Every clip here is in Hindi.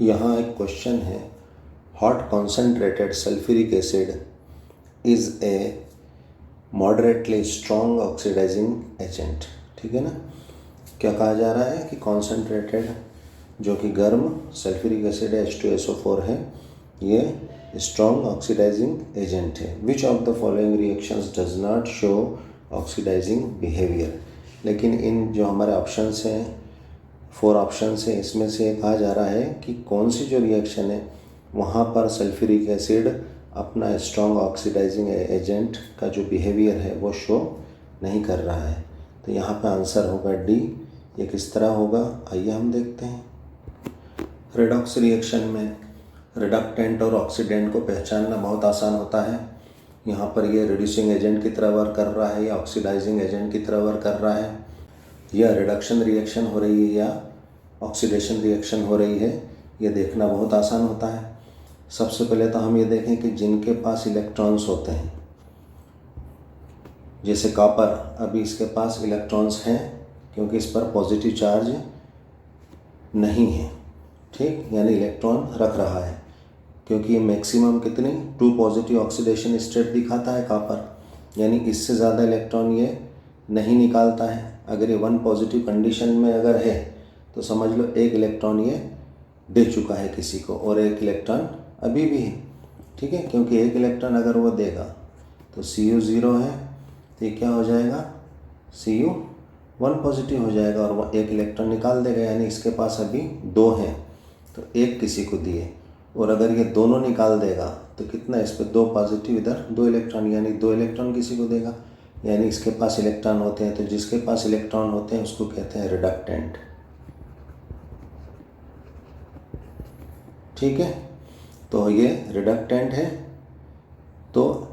यहाँ एक क्वेश्चन है, hot concentrated sulphuric acid is a moderately strong oxidising agent. ठीक है ना। क्या कहा जा रहा है कि कॉन्सेंट्रेटेड जो कि गर्म सल्फ्यूरिक एसिड H2SO4 है, ये स्ट्रॉन्ग ऑक्सीडाइजिंग एजेंट है। Which of the following reactions does not show oxidising behaviour. लेकिन इन जो हमारे ऑप्शंस हैं, 4 ऑप्शंस हैं, इसमें से कहा जा रहा है कि कौन सी जो रिएक्शन है वहाँ पर सल्फ्यूरिक एसिड अपना स्ट्रॉन्ग ऑक्सीडाइजिंग एजेंट का जो बिहेवियर है वो शो नहीं कर रहा है। तो यहाँ पर आंसर होगा डी। ये किस तरह होगा, आइए हम देखते हैं। रेडॉक्स रिएक्शन में रिडक्टेंट और ऑक्सीडेंट को पहचानना बहुत आसान होता है। यहाँ पर ये रिड्यूसिंग एजेंट की तरह वर्क कर रहा है या ऑक्सीडाइजिंग एजेंट की तरह वर्क कर रहा है, या रिडक्शन रिएक्शन हो रही है या ऑक्सीडेशन रिएक्शन हो रही है, ये देखना बहुत आसान होता है। सबसे पहले तो हम ये देखें कि जिनके पास इलेक्ट्रॉन्स होते हैं, जैसे कॉपर, अभी इसके पास इलेक्ट्रॉन्स हैं क्योंकि इस पर पॉजिटिव चार्ज नहीं है। ठीक, यानी इलेक्ट्रॉन रख रहा है क्योंकि ये मैक्सिमम कितनी 2 पॉजिटिव ऑक्सीडेशन स्टेट दिखाता है कॉपर, यानी इससे ज़्यादा इलेक्ट्रॉन ये नहीं निकालता है। अगर ये 1 पॉजिटिव कंडीशन में अगर है तो समझ लो 1 इलेक्ट्रॉन ये दे चुका है किसी को और 1 इलेक्ट्रॉन अभी भी है। ठीक है, क्योंकि 1 इलेक्ट्रॉन अगर वो देगा तो Cu 0 है, तो ये क्या हो जाएगा, Cu 1 पॉजिटिव हो जाएगा और वो 1 इलेक्ट्रॉन निकाल देगा, यानी इसके पास अभी 2 हैं तो 1 किसी को दिए। और अगर ये दोनों निकाल देगा तो कितना, इस पर 2 पॉजिटिव, इधर 2 इलेक्ट्रॉन, यानी 2 इलेक्ट्रॉन किसी को देगा, यानी इसके पास इलेक्ट्रॉन होते हैं। तो जिसके पास इलेक्ट्रॉन होते हैं उसको कहते हैं रिडक्टेंट। ठीक है, तो ये रिडक्टेंट है, तो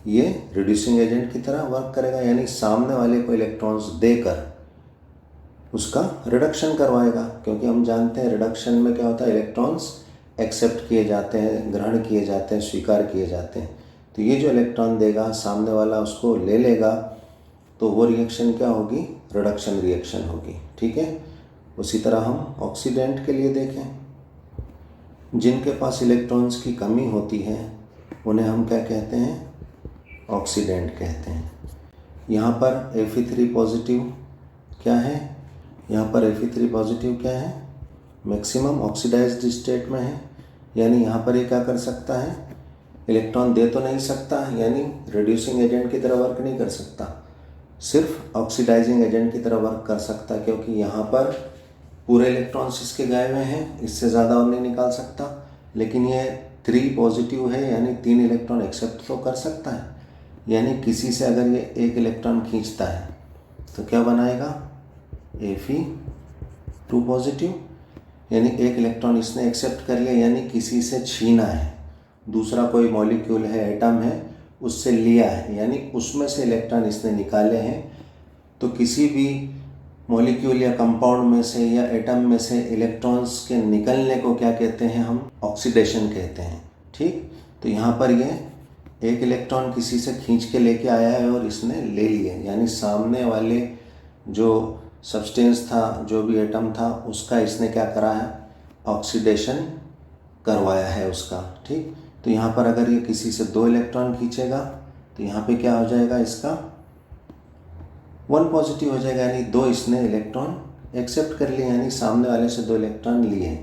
ये रिड्यूसिंग एजेंट की तरह वर्क करेगा, यानी सामने वाले को इलेक्ट्रॉन्स देकर उसका रिडक्शन करवाएगा। क्योंकि हम जानते हैं रिडक्शन में क्या होता है, इलेक्ट्रॉन्स एक्सेप्ट किए जाते हैं, ग्रहण किए जाते हैं, स्वीकार किए जाते हैं। तो ये जो इलेक्ट्रॉन देगा सामने वाला उसको ले लेगा, तो वो रिएक्शन क्या होगी, रिडक्शन रिएक्शन होगी। ठीक है, उसी तरह हम ऑक्सीडेंट के लिए देखें, जिनके पास इलेक्ट्रॉन्स की कमी होती है उन्हें हम क्या कहते हैं, ऑक्सीडेंट कहते हैं। यहाँ पर Fe3 पॉजिटिव क्या है, यहाँ पर Fe3 पॉजिटिव क्या है, मैक्सिमम ऑक्सीडाइज्ड स्टेट में है, यानी यहाँ पर ये क्या कर सकता है, इलेक्ट्रॉन दे तो नहीं सकता, यानी रिड्यूसिंग एजेंट की तरह वर्क नहीं कर सकता, सिर्फ ऑक्सीडाइजिंग एजेंट की तरह वर्क कर सकता है, क्योंकि यहाँ पर पूरे इलेक्ट्रॉन्स इसके गए हुए हैं, इससे ज़्यादा और नहीं निकाल सकता। लेकिन ये 3 पॉजिटिव है, यानी 3 इलेक्ट्रॉन एक्सेप्ट तो कर सकता है, यानी किसी से अगर ये 1 इलेक्ट्रॉन खींचता है तो क्या बनाएगा, Fe2 पॉजिटिव, यानी 1 इलेक्ट्रॉन इसने एक्सेप्ट कर लिया, यानी किसी से छीना है, दूसरा कोई मॉलिक्यूल है, एटम है, उससे लिया है, यानी उसमें से इलेक्ट्रॉन इसने निकाले हैं। तो किसी भी मॉलिक्यूल या कंपाउंड में से या एटम में से इलेक्ट्रॉन्स के निकलने को क्या कहते हैं, हम ऑक्सीडेशन कहते हैं। ठीक, तो यहाँ पर ये 1 इलेक्ट्रॉन किसी से खींच के लेके आया है और इसने ले लिए, यानी सामने वाले जो सब्सटेंस था, जो भी एटम था, उसका इसने क्या करा है, ऑक्सीडेशन करवाया है उसका। ठीक, तो यहाँ पर अगर ये किसी से 2 इलेक्ट्रॉन खींचेगा तो यहाँ पे क्या हो जाएगा, इसका 1 पॉजिटिव हो जाएगा, यानी 2 इसने इलेक्ट्रॉन एक्सेप्ट कर लिए, यानी सामने वाले से 2 इलेक्ट्रॉन लिए।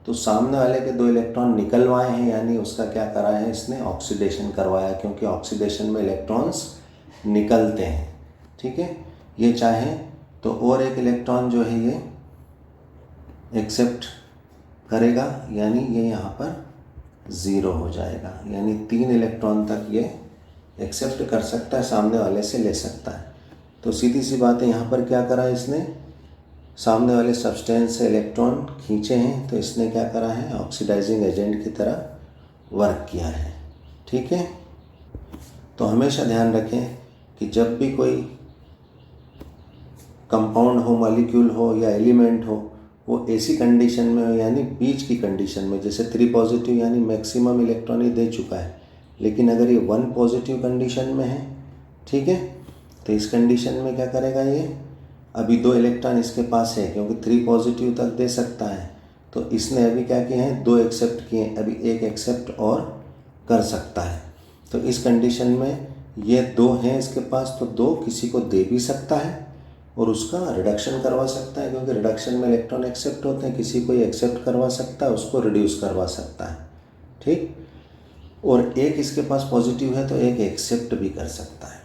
तो सामने वाले के 2 इलेक्ट्रॉन निकलवाए हैं, यानी उसका क्या करा है, इसने ऑक्सीडेशन करवाया, क्योंकि ऑक्सीडेशन में इलेक्ट्रॉन्स निकलते हैं। ठीक है, ये चाहे तो और 1 इलेक्ट्रॉन जो है ये एक्सेप्ट करेगा, यानी ये यहाँ पर 0 हो जाएगा, यानी 3 इलेक्ट्रॉन तक ये एक्सेप्ट कर सकता है, सामने वाले से ले सकता है। तो सीधी सी बात है, यहाँ पर क्या करा इसने, सामने वाले सब्सटेंस से इलेक्ट्रॉन खींचे हैं, तो इसने क्या करा है, ऑक्सीडाइजिंग एजेंट की तरह वर्क किया है। ठीक है, तो हमेशा ध्यान रखें कि जब भी कोई कंपाउंड हो, मॉलिक्यूल हो या एलिमेंट हो, वो ऐसी कंडीशन में हो, यानी बीच की कंडीशन में, जैसे 3 पॉजिटिव यानी मैक्सिमम इलेक्ट्रॉन ही दे चुका है, लेकिन अगर ये 1 पॉजिटिव कंडीशन में है, ठीक है, तो इस कंडीशन में क्या करेगा, ये अभी 2 इलेक्ट्रॉन इसके पास है, क्योंकि 3 पॉजिटिव तक दे सकता है, तो इसने अभी क्या किए हैं, 2 एक्सेप्ट किए, अभी एक एक्सेप्ट और कर सकता है। तो इस कंडीशन में ये 2 हैं इसके पास, तो 2 किसी को दे भी सकता है और उसका रिडक्शन करवा सकता है, क्योंकि रिडक्शन में इलेक्ट्रॉन एक्सेप्ट होते हैं। किसी को एक्सेप्ट करवा सकता है, उसको रिड्यूस करवा सकता है, ठीक। और एक इसके पास पॉजिटिव है तो एक एक्सेप्ट भी कर सकता है,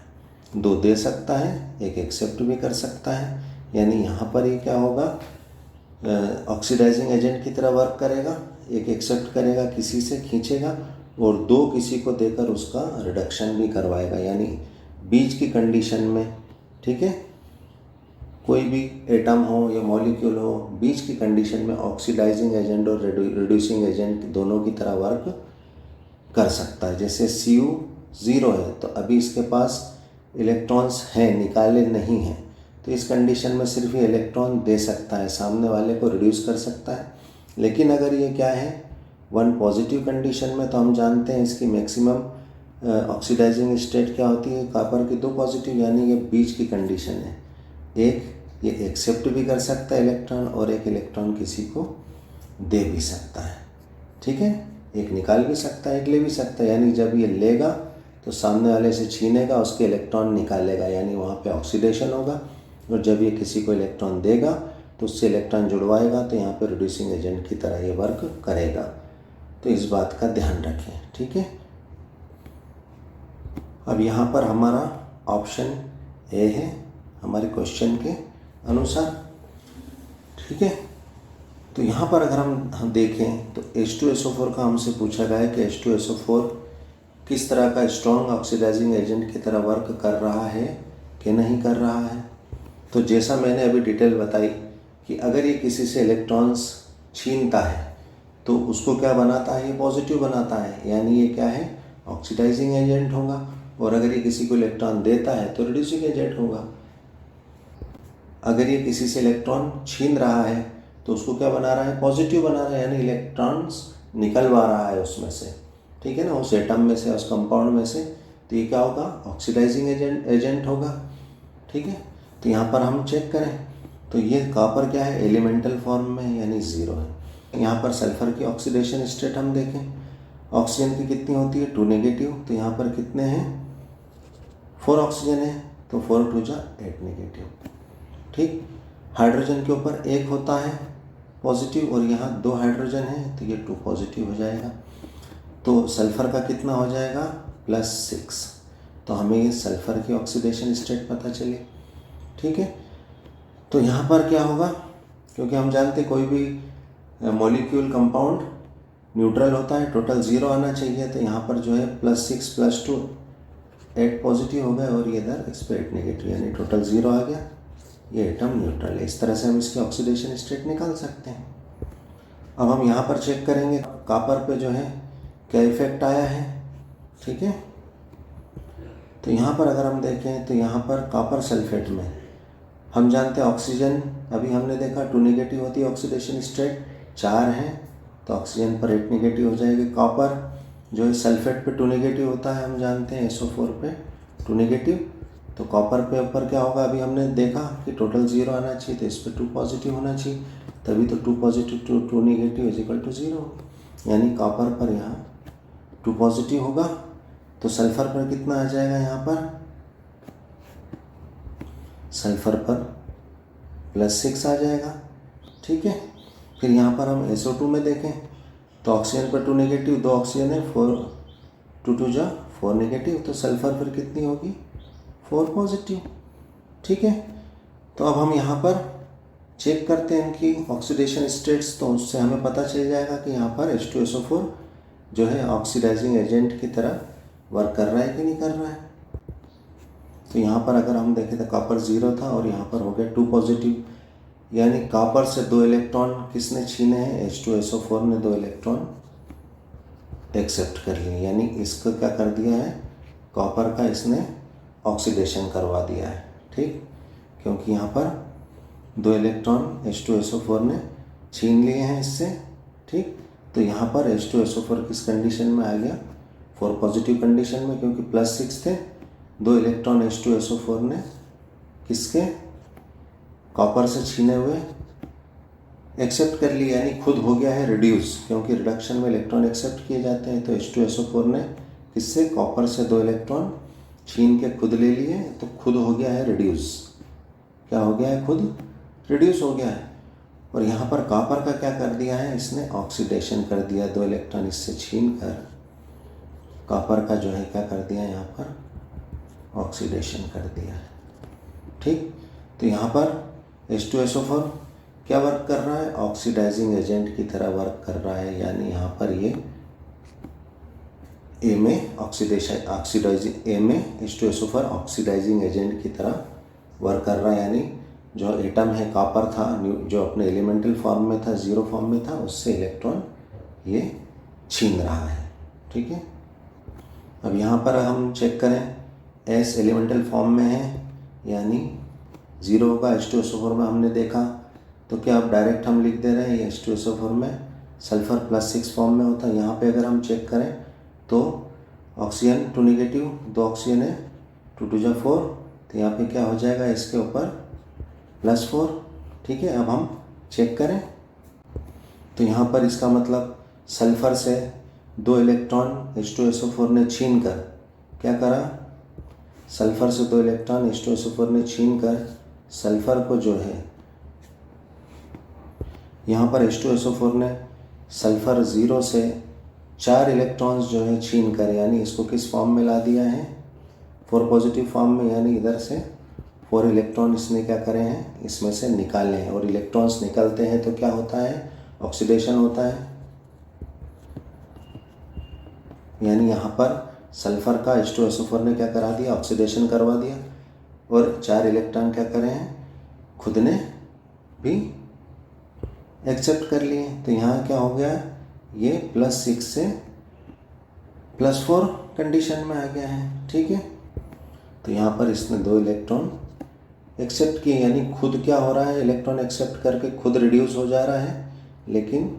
2 दे सकता है, एक एक्सेप्ट भी कर सकता है। यानी यहाँ पर ये क्या होगा, ऑक्सीडाइजिंग एजेंट की तरह वर्क करेगा, एक एक्सेप्ट करेगा, किसी से खींचेगा और 2 किसी को देकर उसका रिडक्शन भी करवाएगा। यानी बीच की कंडीशन में, ठीक है, कोई भी एटम हो या मॉलिक्यूल हो, बीच की कंडीशन में ऑक्सीडाइजिंग एजेंट और रिड्यूसिंग एजेंट दोनों की तरह वर्क कर सकता है। जैसे Cu 0 है तो अभी इसके पास इलेक्ट्रॉन्स हैं, निकाले नहीं हैं, तो इस कंडीशन में सिर्फ ये इलेक्ट्रॉन दे सकता है, सामने वाले को रिड्यूस कर सकता है। लेकिन अगर ये क्या है 1 पॉजिटिव कंडीशन में, तो हम जानते हैं इसकी मैक्सिमम ऑक्सीडाइजिंग स्टेट क्या होती है, कॉपर की 2 पॉजिटिव, यानी ये बीच की कंडीशन है। एक ये एक्सेप्ट भी कर सकता है इलेक्ट्रॉन और एक इलेक्ट्रॉन किसी को दे भी सकता है, ठीक है, एक निकाल भी सकता है, एक ले भी सकता है। यानी जब ये लेगा तो सामने वाले से छीनेगा, उसके इलेक्ट्रॉन निकालेगा, यानी वहाँ पे ऑक्सीडेशन होगा। और जब ये किसी को इलेक्ट्रॉन देगा तो उससे इलेक्ट्रॉन जुड़वाएगा, तो यहाँ पे रिड्यूसिंग एजेंट की तरह ये वर्क करेगा। तो इस बात का ध्यान रखें, ठीक है। अब यहाँ पर हमारा ऑप्शन ए है हमारे क्वेश्चन के अनुसार, ठीक है। तो यहाँ पर अगर हम देखें तो H2SO4 का हमसे पूछा गया है कि H2SO4 किस तरह का स्ट्रॉन्ग ऑक्सीडाइजिंग एजेंट की तरह वर्क कर रहा है कि नहीं कर रहा है। तो जैसा मैंने अभी डिटेल बताई कि अगर ये किसी से इलेक्ट्रॉन्स छीनता है तो उसको क्या बनाता है, ये पॉजिटिव बनाता है, यानी ये क्या है, ऑक्सीडाइजिंग एजेंट होगा। और अगर ये किसी को इलेक्ट्रॉन देता है तो रिड्यूसिंग एजेंट होगा। अगर ये किसी से इलेक्ट्रॉन छीन रहा है तो उसको क्या बना रहा है, पॉजिटिव बना रहा है, यानी इलेक्ट्रॉन्स निकलवा रहा है उसमें से, ठीक है ना, उस एटम में से, उस कंपाउंड में से। तो ये क्या होगा, ऑक्सीडाइजिंग एजेंट होगा, ठीक है। तो यहाँ पर हम चेक करें तो ये कॉपर क्या है, एलिमेंटल फॉर्म में है, यानी 0 है। यहाँ पर सल्फर की ऑक्सीडेशन स्टेट हम देखें, ऑक्सीजन की कितनी होती है, 2 नेगेटिव, तो यहाँ पर कितने हैं, 4 ऑक्सीजन है, तो 4 2 जा 8 नेगेटिव, ठीक। हाइड्रोजन के ऊपर 1 होता है पॉजिटिव और यहाँ 2 हाइड्रोजन है, तो ये 2 पॉजिटिव हो जाएगा। तो सल्फर का कितना हो जाएगा, +6। तो हमें ये सल्फर की ऑक्सीडेशन स्टेट पता चली, ठीक है। तो यहाँ पर क्या होगा, क्योंकि हम जानते कोई भी मॉलिक्यूल कंपाउंड न्यूट्रल होता है, टोटल 0 आना चाहिए। तो यहाँ पर जो है +6 + 2 8 पॉजिटिव हो गए और ये इधर इस पर 8 नेगेटिव, यानी टोटल 0 आ गया। ये एटम न्यूट्रल है। इस तरह से हम इसकी ऑक्सीडेशन स्टेट निकाल सकते हैं। अब हम यहाँ पर चेक करेंगे कॉपर पे जो है क्या इफेक्ट आया है, ठीक है। तो यहाँ पर अगर हम देखें तो यहाँ पर कॉपर सल्फेट में हम जानते हैं ऑक्सीजन, अभी हमने देखा 2 नेगेटिव होती है ऑक्सीडेशन स्टेट, 4 है तो ऑक्सीजन पर 8 नेगेटिव हो जाएगी। कॉपर जो है सल्फेट पे 2 नेगेटिव होता है, हम जानते हैं SO4 पे 2 नेगेटिव। तो कॉपर पे ऊपर क्या होगा, अभी हमने देखा कि टोटल 0 आना चाहिए, तो इस पर 2 पॉजिटिव होना चाहिए, तभी तो 2 पॉजिटिव 2 नेगेटिव = 0, यानी कॉपर पर यहाँ 2 पॉजिटिव होगा। तो सल्फर पर कितना आ जाएगा, यहाँ पर सल्फर पर +6 आ जाएगा, ठीक है। फिर यहाँ पर हम SO2 में देखें तो ऑक्सीजन पर 2 नेगेटिव, 2 ऑक्सीजन है, 4 2 2 जा 4 नेगेटिव, तो सल्फर पर कितनी होगी, 4 पॉजिटिव, ठीक है। तो अब हम यहाँ पर चेक करते हैं इनकी ऑक्सीडेशन स्टेट्स, तो उससे हमें पता चल जाएगा कि यहाँ पर H2SO4 जो है ऑक्सीडाइजिंग एजेंट की तरह वर्क कर रहा है कि नहीं कर रहा है। तो यहाँ पर अगर हम देखें तो कॉपर 0 था और यहाँ पर हो गया 2 पॉजिटिव, यानी कॉपर से 2 इलेक्ट्रॉन किसने छीने हैं, H2SO4 ने 2 इलेक्ट्रॉन एक्सेप्ट कर लिए, यानी इसको क्या कर दिया है, कॉपर का इसने ऑक्सीडेशन करवा दिया है, ठीक। क्योंकि यहाँ पर 2 इलेक्ट्रॉन H2SO4 ने छीन लिए हैं इससे, ठीक। तो यहाँ पर H2SO4 किस कंडीशन में आ गया, 4 पॉजिटिव कंडीशन में, क्योंकि +6 थे, 2 इलेक्ट्रॉन H2SO4 ने किसके, कॉपर से छीने हुए एक्सेप्ट कर लिया यानी खुद हो गया है रिड्यूस, क्योंकि रिडक्शन में इलेक्ट्रॉन एक्सेप्ट किए जाते हैं। तो H2SO4 ने किससे, कॉपर से 2 इलेक्ट्रॉन छीन के खुद ले लिए, तो खुद हो गया है रिड्यूस। क्या हो गया है, खुद रिड्यूस हो गया है। और यहाँ पर कॉपर का क्या कर दिया है, इसने ऑक्सीडेशन कर दिया, 2 इलेक्ट्रॉन इससे छीन कर कॉपर का जो है क्या कर दिया, यहाँ पर ऑक्सीडेशन कर दिया है। ठीक, तो यहाँ पर H2SO4 क्या वर्क कर रहा है, ऑक्सीडाइजिंग एजेंट की तरह वर्क कर रहा है। यानी यहाँ पर ये ए में ऑक्सीडाइजिंग, ए में H2SO4 ऑक्सीडाइजिंग एजेंट की तरह वर्क कर रहा है। यानी जो एटम है कॉपर था, जो अपने एलिमेंटल फॉर्म में था, जीरो फॉर्म में था, उससे इलेक्ट्रॉन ये छीन रहा है। ठीक है, अब यहाँ पर हम चेक करें, एस एलिमेंटल फॉर्म में है, यानी जीरो होगा। H2SO4 में हमने देखा, तो क्या अब डायरेक्ट हम लिख दे रहे हैं, ये H2SO4 में सल्फर +6 फॉर्म में होता है। यहाँ पे अगर हम चेक करें तो ऑक्सीजन 2 नेगेटिव, 2 ऑक्सीजन है, 2 2 जा 4, तो यहाँ पे क्या हो जाएगा, इसके ऊपर +4। ठीक है, अब हम चेक करें तो यहाँ पर इसका मतलब सल्फर से 2 इलेक्ट्रॉन H2SO4 ने छीन कर क्या करा, सल्फर से 2 इलेक्ट्रॉन H2SO4 ने छीन कर सल्फर को जो है, यहाँ पर H2SO4 ने सल्फर 0 से 4 इलेक्ट्रॉन्स जो है छीन कर, यानी इसको किस फॉर्म में ला दिया है, 4 पॉजिटिव फॉर्म में। यानी इधर से 4 इलेक्ट्रॉन इसने क्या करे हैं, इसमें से निकाले हैं। और इलेक्ट्रॉन्स निकलते हैं तो क्या होता है, ऑक्सीडेशन होता है। यानी यहाँ पर सल्फर का H2SO4 ने क्या करा दिया, ऑक्सीडेशन करवा दिया। और 4 इलेक्ट्रॉन क्या करे हैं, खुद ने भी एक्सेप्ट कर लिए। तो यहाँ क्या हो गया, ये +6 से +4 कंडीशन में आ गया है। ठीक है, तो यहाँ पर इसने 2 इलेक्ट्रॉन एक्सेप्ट किए, यानी खुद क्या हो रहा है, इलेक्ट्रॉन एक्सेप्ट करके खुद रिड्यूस हो जा रहा है। लेकिन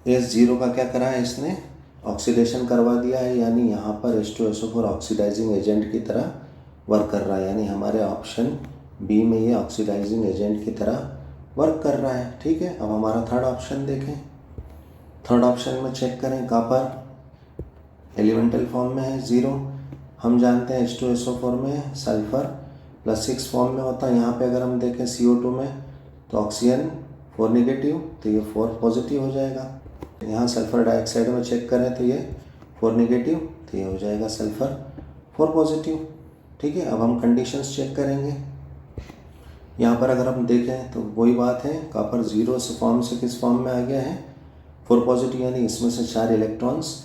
S0 का क्या करा है, इसने ऑक्सीडेशन करवा दिया है। यानी यहाँ पर H2SO4 ऑक्सीडाइजिंग एजेंट की तरह वर्क कर रहा है। यानी हमारे ऑप्शन बी में ये ऑक्सीडाइजिंग एजेंट की तरह वर्क कर रहा है। ठीक है, अब हमारा थर्ड ऑप्शन देखें। थर्ड ऑप्शन में चेक करें, कॉपर एलिमेंटल फॉर्म में है 0, हम जानते हैं H2SO4 में सल्फर +6 फॉर्म में होता है। यहाँ पे अगर हम देखें CO2 में तो ऑक्सीजन 4 नेगेटिव, तो ये 4 पॉजिटिव हो जाएगा। यहाँ सल्फर डाइऑक्साइड में चेक करें तो ये 4 नेगेटिव, तो ये हो जाएगा सल्फर 4 पॉजिटिव। ठीक है, अब हम कंडीशंस चेक करेंगे। यहाँ पर अगर हम देखें तो वही बात है, कॉपर 0 से फॉर्म से किस फॉर्म में आ गया है, 4 पॉजिटिव, यानी इसमें से 4 इलेक्ट्रॉन्स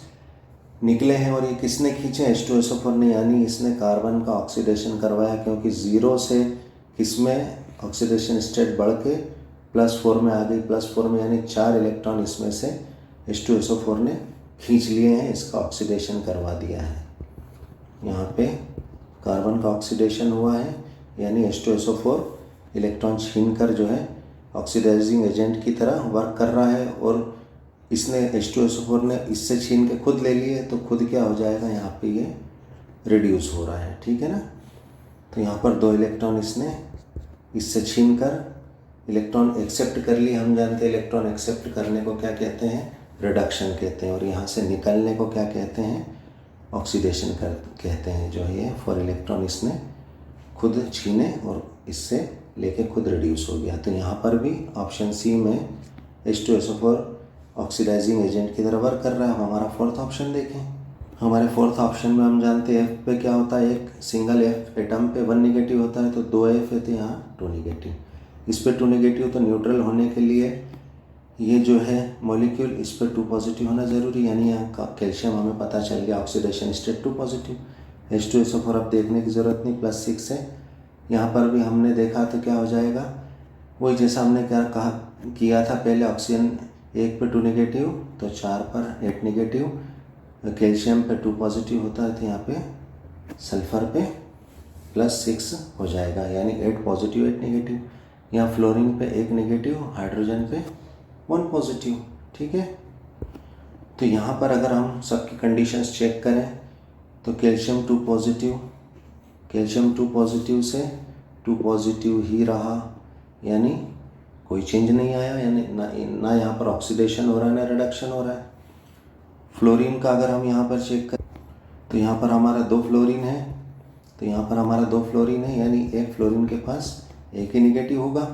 निकले हैं। और ये किसने खींचे, H2SO4 ने, यानी इसने कार्बन का ऑक्सीडेशन करवाया। क्योंकि 0 से किसमें ऑक्सीडेशन स्टेट बढ़ के +4 में आ गई, +4 में, यानी 4 इलेक्ट्रॉन इसमें से H2SO4 ने खींच लिए हैं, इसका ऑक्सीडेशन करवा दिया है। यहाँ पे कार्बन का ऑक्सीडेशन हुआ है, यानी H2SO4 इलेक्ट्रॉन छीन कर जो है ऑक्सीडाइजिंग एजेंट की तरह वर्क कर रहा है। और इसने H2SO4 ने इससे छीन के खुद ले लिए, तो खुद क्या हो जाएगा, यहाँ पे ये रिड्यूस हो रहा है। ठीक है ना, तो यहाँ पर 2 इलेक्ट्रॉन इसने इससे छीन कर इलेक्ट्रॉन एक्सेप्ट कर लिए। हम जानते हैं इलेक्ट्रॉन एक्सेप्ट करने को क्या कहते हैं, रिडक्शन कहते हैं। और यहाँ से निकलने को क्या कहते हैं, ऑक्सीडेशन कहते हैं। जो है 4 इलेक्ट्रॉन इसने खुद छीने और इससे लेके खुद रिड्यूस हो गया। तो यहाँ पर भी ऑप्शन सी में H2SO4 ऑक्सीडाइजिंग एजेंट की तरह वर्क कर रहा है। हम हमारा फोर्थ ऑप्शन देखें। हमारे फोर्थ ऑप्शन में हम जानते हैं F पे क्या होता है, एक सिंगल F एटम पे 1 नेगेटिव होता है, तो 2 F है तो यहाँ 2 नेगेटिव। इस पे 2 नेगेटिव, तो न्यूट्रल होने के लिए ये जो है मॉलिक्यूल, इस पर 2 पॉजिटिव होना ज़रूरी। यानी यहाँ का कैल्शियम हमें पता चल गया, ऑक्सीडेशन स्टेट 2 पॉजिटिव। H2SO4 अब देखने की ज़रूरत नहीं, +6 है। यहाँ पर भी हमने देखा तो क्या हो जाएगा, वही जैसा हमने क्या कहा किया था पहले, ऑक्सीजन 1 पे 2 नेगेटिव, तो 4 पर 8 नेगेटिव। कैल्शियम पे 2 पॉजिटिव होता है, तो यहाँ पे सल्फर पे +6 हो जाएगा, यानी 8 पॉजिटिव 8 नेगेटिव। यहाँ फ्लोरीन पे 1 नेगेटिव, हाइड्रोजन पे 1 पॉजिटिव। ठीक है, तो यहाँ पर अगर हम सबकी कंडीशंस चेक करें तो कैल्शियम 2 पॉजिटिव, कैल्शियम 2 पॉजिटिव से 2 पॉजिटिव ही रहा, यानी कोई चेंज नहीं आया, यानी ना यहाँ पर ऑक्सीडेशन हो रहा है ना रिडक्शन हो रहा है। फ्लोरीन का अगर हम यहाँ पर चेक करें तो यहाँ पर हमारा 2 फ्लोरीन है, तो यहाँ पर हमारा 2 फ्लोरीन है, यानी एक फ्लोरीन के पास एक ही निगेटिव होगा।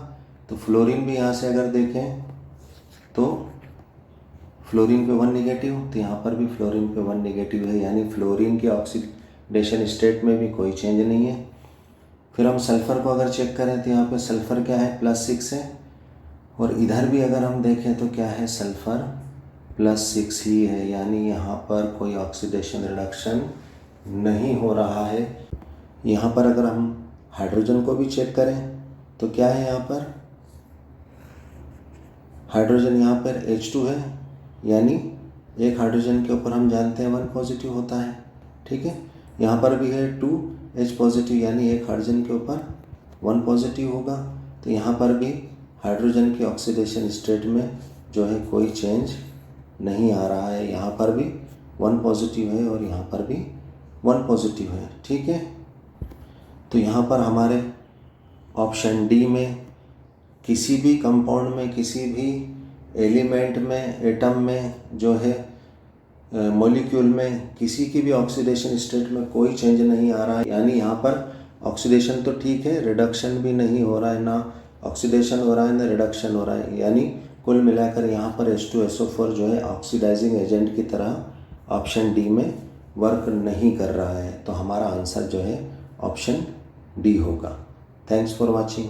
तो फ्लोरीन भी यहाँ से अगर देखें तो फ्लोरीन पे 1 निगेटिव, तो यहाँ पर भी फ्लोरीन पे 1 निगेटिव है, यानी फ्लोरीन के ऑक्सीडेशन स्टेट में भी कोई चेंज नहीं है। फिर हम सल्फ़र को अगर चेक करें तो यहाँ पे सल्फ़र क्या है, +6 है, और इधर भी अगर हम देखें तो क्या है, सल्फ़र +6 ही है, यानी यहाँ पर कोई ऑक्सीडेशन रिडक्शन नहीं हो रहा है। यहाँ पर अगर हम हाइड्रोजन को भी चेक करें तो क्या है, यहाँ पर हाइड्रोजन यहाँ पर H2 है, यानी एक हाइड्रोजन के ऊपर हम जानते हैं 1 पॉजिटिव होता है, ठीक है। यहाँ पर भी है 2H पॉजिटिव, यानी एक हाइड्रोजन के ऊपर 1 पॉजिटिव होगा। तो यहाँ पर भी हाइड्रोजन के ऑक्सीडेशन स्टेट में जो है कोई चेंज नहीं आ रहा है, यहाँ पर भी 1 पॉजिटिव है और यहाँ पर भी 1 पॉजिटिव है, ठीक है। तो यहाँ पर हमारे ऑप्शन डी में किसी भी कंपाउंड में, किसी भी एलिमेंट में, एटम में जो है मॉलिक्यूल में किसी की भी ऑक्सीडेशन स्टेट में कोई चेंज नहीं आ रहा है, यानी यहाँ पर ऑक्सीडेशन तो ठीक है, रिडक्शन भी नहीं हो रहा है, ना ऑक्सीडेशन हो रहा है ना रिडक्शन हो रहा है, यानी कुल मिलाकर यहाँ पर H2SO4 जो है ऑक्सीडाइजिंग एजेंट की तरह ऑप्शन डी में वर्क नहीं कर रहा है। तो हमारा आंसर जो है ऑप्शन डी होगा। Thanks for watching.